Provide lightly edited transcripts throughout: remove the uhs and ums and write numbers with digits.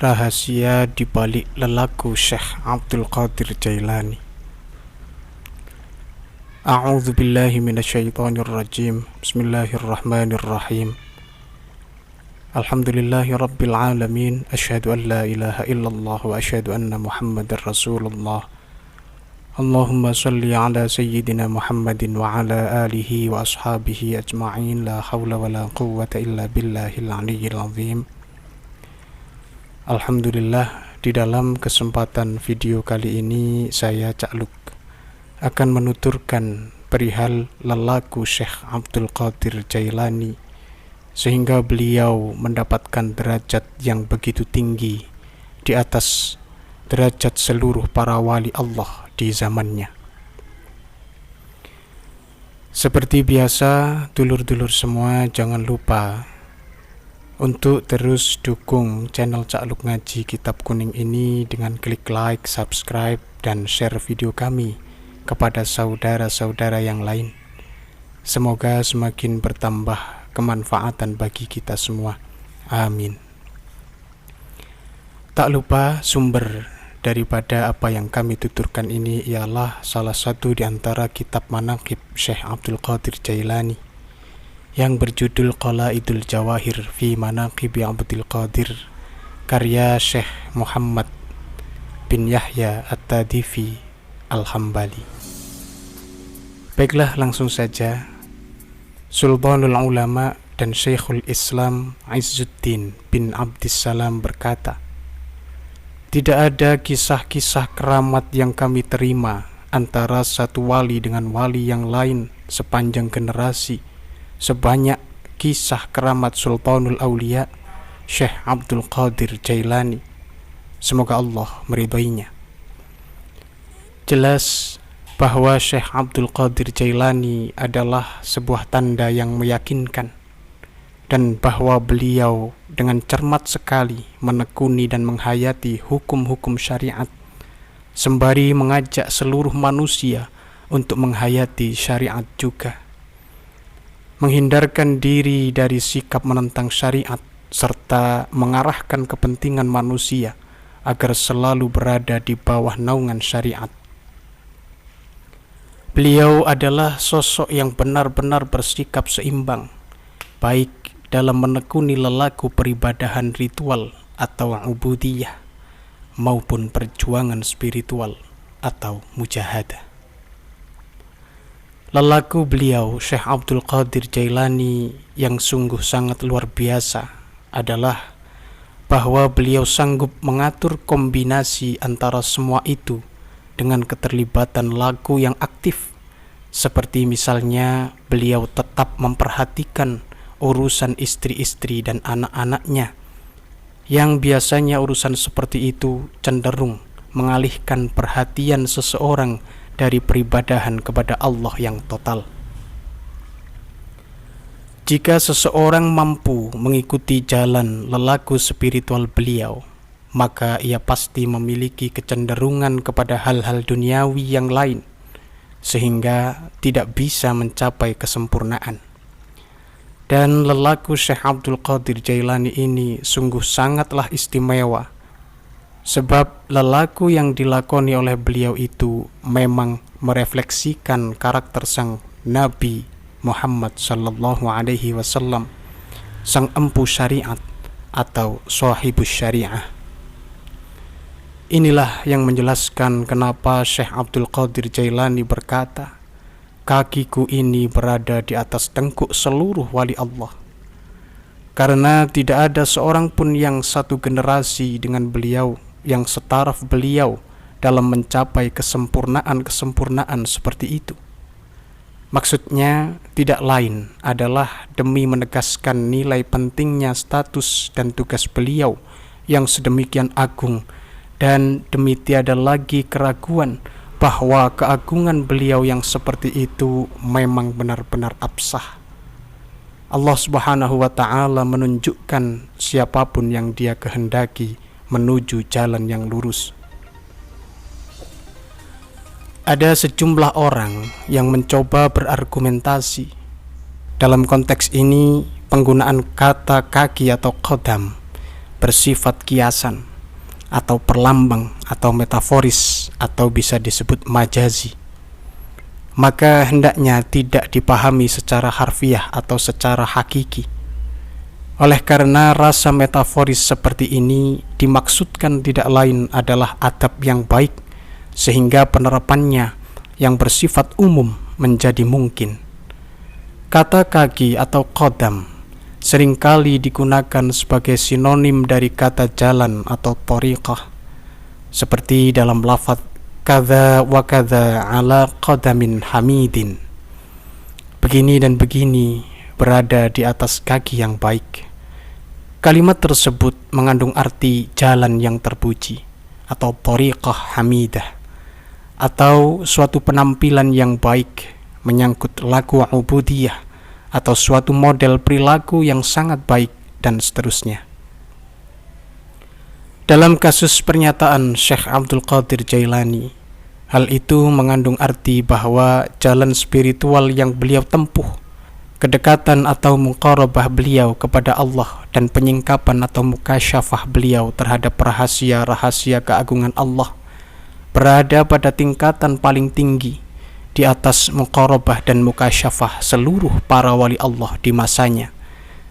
Rahasia di balik lelaku Syekh Abdul Qadir Jailani. A'udzu billahi minasyaitonir rajim. Bismillahirrahmanirrahim. Alhamdulillahi rabbil alamin. Asyhadu an la ilaha illallah wa asyhadu anna Muhammadar Rasulullah. Allahumma salli ala sayyidina Muhammadin wa ala alihi wa ashabihi ajma'in. La hawla wa la quwwata illa billahil aliyyil azim. Alhamdulillah, di dalam kesempatan video kali ini saya Cak Luk akan menuturkan perihal lelaku Syekh Abdul Qadir Jailani sehingga beliau mendapatkan derajat yang begitu tinggi di atas derajat seluruh para wali Allah di zamannya. Seperti biasa, dulur-dulur semua jangan lupa untuk terus dukung channel Cak Luk Ngaji Kitab Kuning ini dengan klik like, subscribe, dan share video kami kepada saudara-saudara yang lain. Semoga semakin bertambah kemanfaatan bagi kita semua. Amin. Tak lupa sumber daripada apa yang kami tuturkan ini ialah salah satu di antara kitab manaqib Syekh Abdul Qadir Jailani yang berjudul Qalaidul Jawahir fi Manaqib Abdul Qadir, karya Syekh Muhammad bin Yahya At-Tadifi Al-Hambali. Baiklah, langsung saja. Sultanul Ulama dan Syekhul Islam Izzuddin bin Abdissalam berkata, tidak ada kisah-kisah keramat yang kami terima antara satu wali dengan wali yang lain sepanjang generasi sebanyak kisah keramat Sultanul Aulia Syekh Abdul Qadir Jailani. Semoga Allah meridainya. Jelas bahwa Syekh Abdul Qadir Jailani adalah sebuah tanda yang meyakinkan, dan bahwa beliau dengan cermat sekali menekuni dan menghayati hukum-hukum syariat, sembari mengajak seluruh manusia untuk menghayati syariat juga, menghindarkan diri dari sikap menentang syariat, serta mengarahkan kepentingan manusia agar selalu berada di bawah naungan syariat. Beliau adalah sosok yang benar-benar bersikap seimbang, baik dalam menekuni lelaku peribadahan ritual atau ubudiyah maupun perjuangan spiritual atau mujahadah. Lelaku beliau Syekh Abdul Qadir Jailani yang sungguh sangat luar biasa adalah bahwa beliau sanggup mengatur kombinasi antara semua itu dengan keterlibatan laku yang aktif, seperti misalnya beliau tetap memperhatikan urusan istri-istri dan anak-anaknya, yang biasanya urusan seperti itu cenderung mengalihkan perhatian seseorang dari peribadahan kepada Allah yang total. Jika seseorang mampu mengikuti jalan lelaku spiritual beliau, maka ia pasti memiliki kecenderungan kepada hal-hal duniawi yang lain, sehingga tidak bisa mencapai kesempurnaan. Dan lelaku Syekh Abdul Qadir Jailani ini sungguh sangatlah istimewa, sebab lelaku yang dilakoni oleh beliau itu memang merefleksikan karakter sang Nabi Muhammad sallallahu alaihi wasallam, sang empu syariat atau sahibus syariah. Inilah yang menjelaskan kenapa Syekh Abdul Qadir Jailani berkata, kakiku ini berada di atas tengkuk seluruh wali Allah, karena tidak ada seorang pun yang satu generasi dengan beliau yang setaraf beliau dalam mencapai kesempurnaan seperti itu. Maksudnya tidak lain adalah demi menegaskan nilai pentingnya status dan tugas beliau yang sedemikian agung, dan demi tiada lagi keraguan bahwa keagungan beliau yang seperti itu memang benar-benar absah. Allah Subhanahu wa ta'ala menunjukkan siapapun yang Dia kehendaki menuju jalan yang lurus. Ada sejumlah orang yang mencoba berargumentasi. Dalam konteks ini, penggunaan kata kaki atau qadam bersifat kiasan, atau perlambang atau metaforis atau bisa disebut majazi, maka hendaknya tidak dipahami secara harfiah atau secara hakiki. Oleh karena rasa metaforis seperti ini dimaksudkan tidak lain adalah adab yang baik, sehingga penerapannya yang bersifat umum menjadi mungkin. Kata kaki atau qadam seringkali digunakan sebagai sinonim dari kata jalan atau thariqah, seperti dalam lafaz kadza wa kadza ala qadamin hamidin, begini dan begini berada di atas kaki yang baik. Kalimat tersebut mengandung arti jalan yang terpuji atau thariqah hamidah, atau suatu penampilan yang baik, menyangkut laku ubudiyah atau suatu model perilaku yang sangat baik, dan seterusnya. Dalam kasus pernyataan Syekh Abdul Qadir Jailani, hal itu mengandung arti bahwa jalan spiritual yang beliau tempuh, kedekatan atau muqarabah beliau kepada Allah, dan penyingkapan atau mukasyafah beliau terhadap rahasia-rahasia keagungan Allah berada pada tingkatan paling tinggi di atas muqarabah dan mukasyafah seluruh para wali Allah di masanya,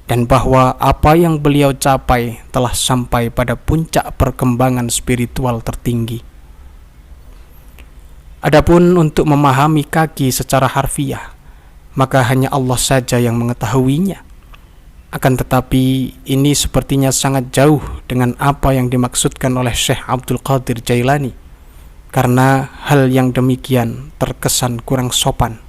dan bahwa apa yang beliau capai telah sampai pada puncak perkembangan spiritual tertinggi. Adapun untuk memahami kaki secara harfiah, maka hanya Allah saja yang mengetahuinya. Akan tetapi ini sepertinya sangat jauh dengan apa yang dimaksudkan oleh Syekh Abdul Qadir Jailani, karena hal yang demikian terkesan kurang sopan.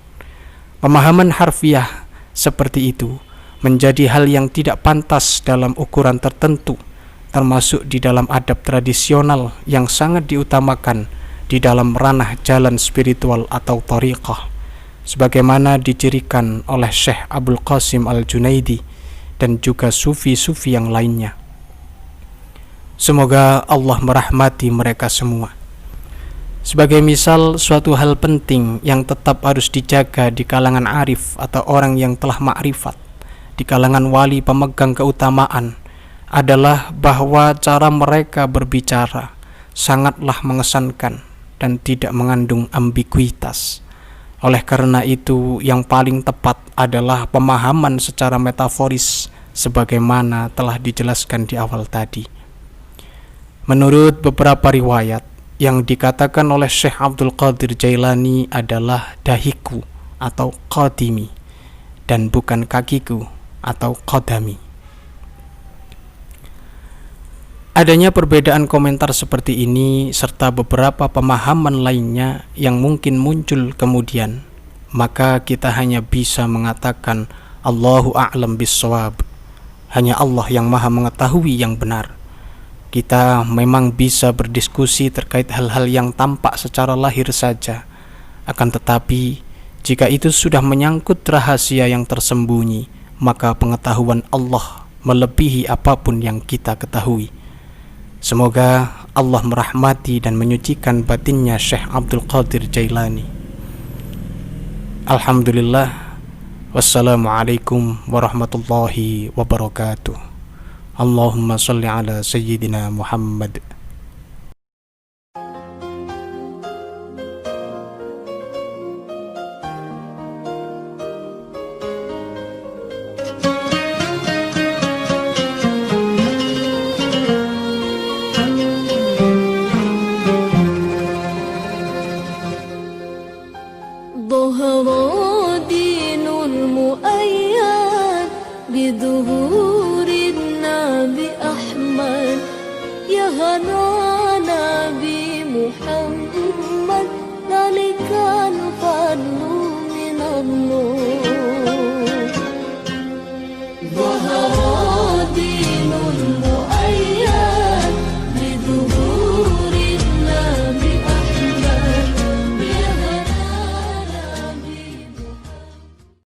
Pemahaman harfiah seperti itu menjadi hal yang tidak pantas dalam ukuran tertentu, termasuk di dalam adab tradisional yang sangat diutamakan di dalam ranah jalan spiritual atau thariqah, sebagaimana dicirikan oleh Syekh Abdul Qasim Al-Junaidi dan juga sufi-sufi yang lainnya. Semoga Allah merahmati mereka semua. Sebagai misal, suatu hal penting yang tetap harus dijaga di kalangan arif atau orang yang telah ma'rifat, di kalangan wali pemegang keutamaan, adalah bahwa cara mereka berbicara sangatlah mengesankan dan tidak mengandung ambiguitas. Oleh karena itu, yang paling tepat adalah pemahaman secara metaforis sebagaimana telah dijelaskan di awal tadi. Menurut beberapa riwayat, yang dikatakan oleh Syekh Abdul Qadir Jailani adalah dahiku atau qadimi, dan bukan kakiku atau qadami. Adanya perbedaan komentar seperti ini serta beberapa pemahaman lainnya yang mungkin muncul kemudian, maka kita hanya bisa mengatakan Allahu a'lam bissawab. Hanya Allah yang maha mengetahui yang benar. Kita memang bisa berdiskusi terkait hal-hal yang tampak secara lahir saja. Akan tetapi, jika itu sudah menyangkut rahasia yang tersembunyi, maka pengetahuan Allah melebihi apapun yang kita ketahui. Semoga Allah merahmati dan menyucikan batinnya Syekh Abdul Qadir Jailani. Alhamdulillah. Wassalamualaikum warahmatullahi wabarakatuh. Allahumma salli ala Sayyidina Muhammad. ظهر دين المؤيد بظهور النبي أحمد يا هنا